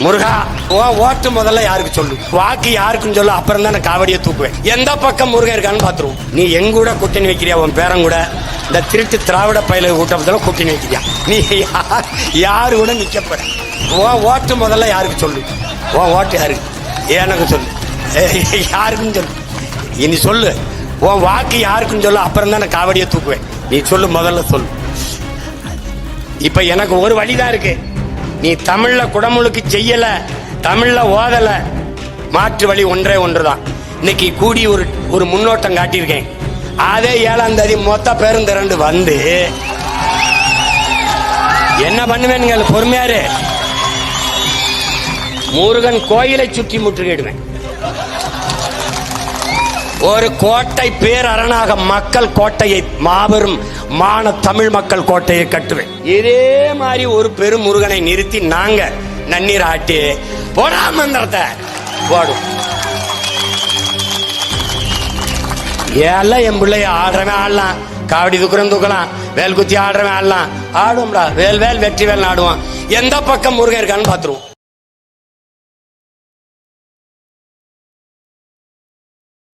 முருகா ஓட்டு முதல்ல யாருக்கு சொல்லு, வாக்கு யாருக்குன்னு சொல்லு, அப்புறம் தான் காவடியை தூக்குவேன். எந்த பக்கம் முருகன் இருக்கான்னு பாத்துருவோம். நீ எங்கூட கூட்டணி வைக்கிறியா? உன் பேரன் கூட இந்த திருட்டு திராவிட பயில கூட்டத்தில் கூட்டணி வைக்கிறியா? நீ யாரு கூட நிக்கப்பட? ஓட்டு முதல்ல யாருக்கு சொல்லு, உன் ஓட்டு யாருக்கு? எனக்கு சொல்லு, யாருக்குன்னு சொல்லு. இனி சொல்லு, உன் வாக்கு யாருக்குன்னு சொல்லு, அப்புறம் தான் காவடியை தூக்குவேன். நீ சொல்லு, முதல்ல சொல்லு. இப்ப எனக்கு ஒரு வழிதான் இருக்கு. நீ தமிழ்ல குடமுழுக்கு செய்யல, தமிழ்ல ஓதல, மாற்று வழி ஒன்றே ஒன்றுதான். இன்னைக்கு கூடி ஒரு முன்னோட்டம் காட்டியிருக்கேன். அதே 7ஆம் தேதி மொத்த பேரும் திரண்டு வந்து என்ன பண்ணுவேன்னு பொறுமையாரு முருகன் கோயிலை சுற்றி முற்றுகையிடுவேன். ஒரு கோட்டை பேரரணாக மக்கள் கோட்டையை, மாபெரும் மான தமிழ் மக்கள் கோட்டையை கட்டுவேன். இதே மாதிரி ஒரு பெரும் முருகனை நிறுத்தி நாங்க நன்னீர் ஆட்டி போடா மந்திரத்தை போடும். எல்லாம் என் பிள்ளைய ஆடுறவன் ஆடலாம், காவடி தூக்குறவன் வேல் குத்தி ஆடுறவன் ஆடலாம், ஆடுவோம்டா. வேல் வெற்றி வேல் ஆடுவான். எந்த பக்கம் முருகன் இருக்கான்னு பாத்துருவோம்.